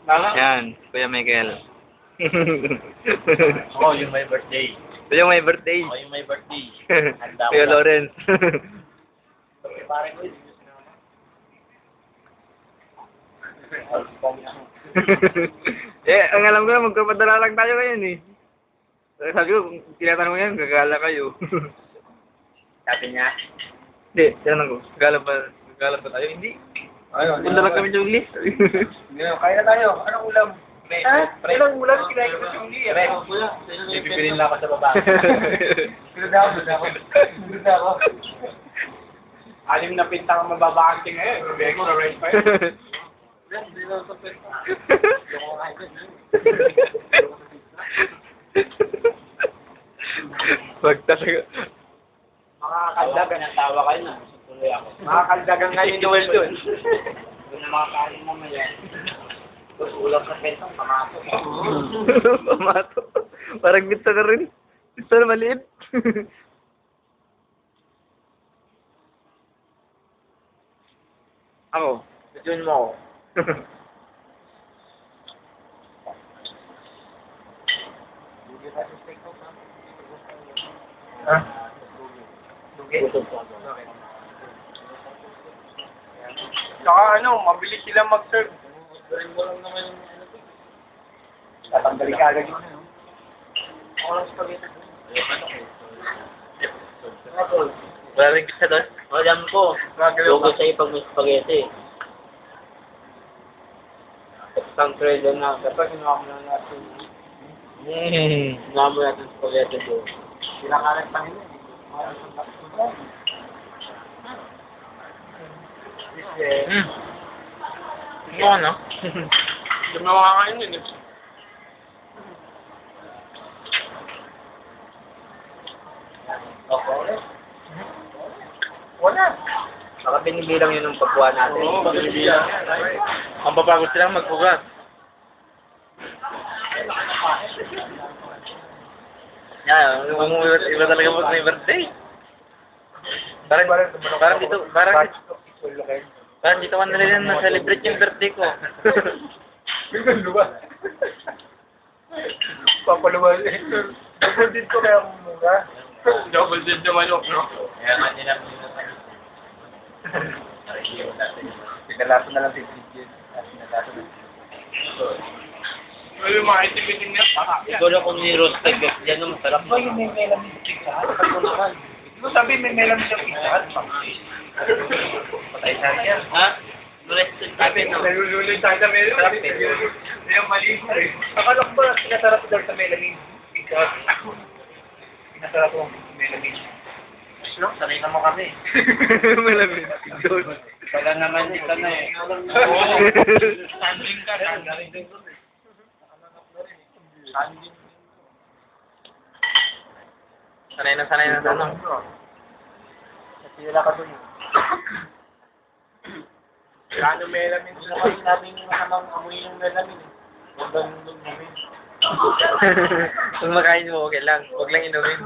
Yan, Kuya Michael. Oo, yung may birthday. Kuya may birthday. Oo, yung may birthday. Handa ko Kuya lang. Lawrence. Parang ko yun. Ang alam ko, magkapadala lang tayo ngayon eh. Sabi ko, kung tinatanong mo yan, gagala kayo. Sabi niya, Hindi, tinanong ko, gagala ba tayo? Hindi. ayun, Punta lang kami sa uli. kaya na tayo. Anong ulam? Anong ulam? Kinain ko sa uli. Pipirin lang ako sa baba. Sunod ako. Alim na pintang ang mababakante ngayon. Bego na right pa yun. Wag talaga. Makakadagan ang tawa kayo na. Tuloy ako. Makakagdagan nga yung duel dun. Doon na mga kain mamaya. Tapos ulam sa pentong, pamato. Pamato. Parang pizza na rin. Pizza na maliit. Ako. Yun mo ako. Ha? Dugi? Saka ano, mabilis sila mag-serve. Tatanggalin ka agad yun. Oras spaghetti. Wala rin kita doon. Alam ko. Logo sa'yo pag may spaghetti. Isang trailer na. Dapat hinuha mo na natin. Hinuha mo natin spaghetti doon. Pinakalat pa nila. Ano ano? Hindi mo makakain yun eh. Okay. Wala. Baka binibilang yun ng pagkuha natin. Oo, binibilang. Ang papagod silang magpugas. Yan, iba talaga po sa birthday. Parang dito ka nila na-celebrate yung birthday ko. Bigyan ba? Papaluwa. Double did ko kaya muna. Double did naman yun, no? Kaya nga nila muna tayo. Pinalaso na lang si Bridget. Pinalaso na. Well, yung mga itim-itim niya, baka. Siguro kung ni-roasted ka, yan ang masarap. Ba yung may melamin sa pizza? Ano naman? Di ba sabi may melamin sa pizza? Patay sa akin. Ha? Roasted chicken, no? Nalululoy tayo sa melamin. Yung mali ko eh. Akala ko ba sinasarap daw sa melamin? Pizza. Sinasarap ko melamin. No, sanay naman kami. Melamin. Wala naman ito na eh. Standing ka, standing din. Sanay na sa ano. Kasi wala ka dun. Kano melamin sila kasi namin yung namang amoy yung melamin eh. Huwag ganun dun namin. Kung makain mo, okay lang. Huwag lang inumin.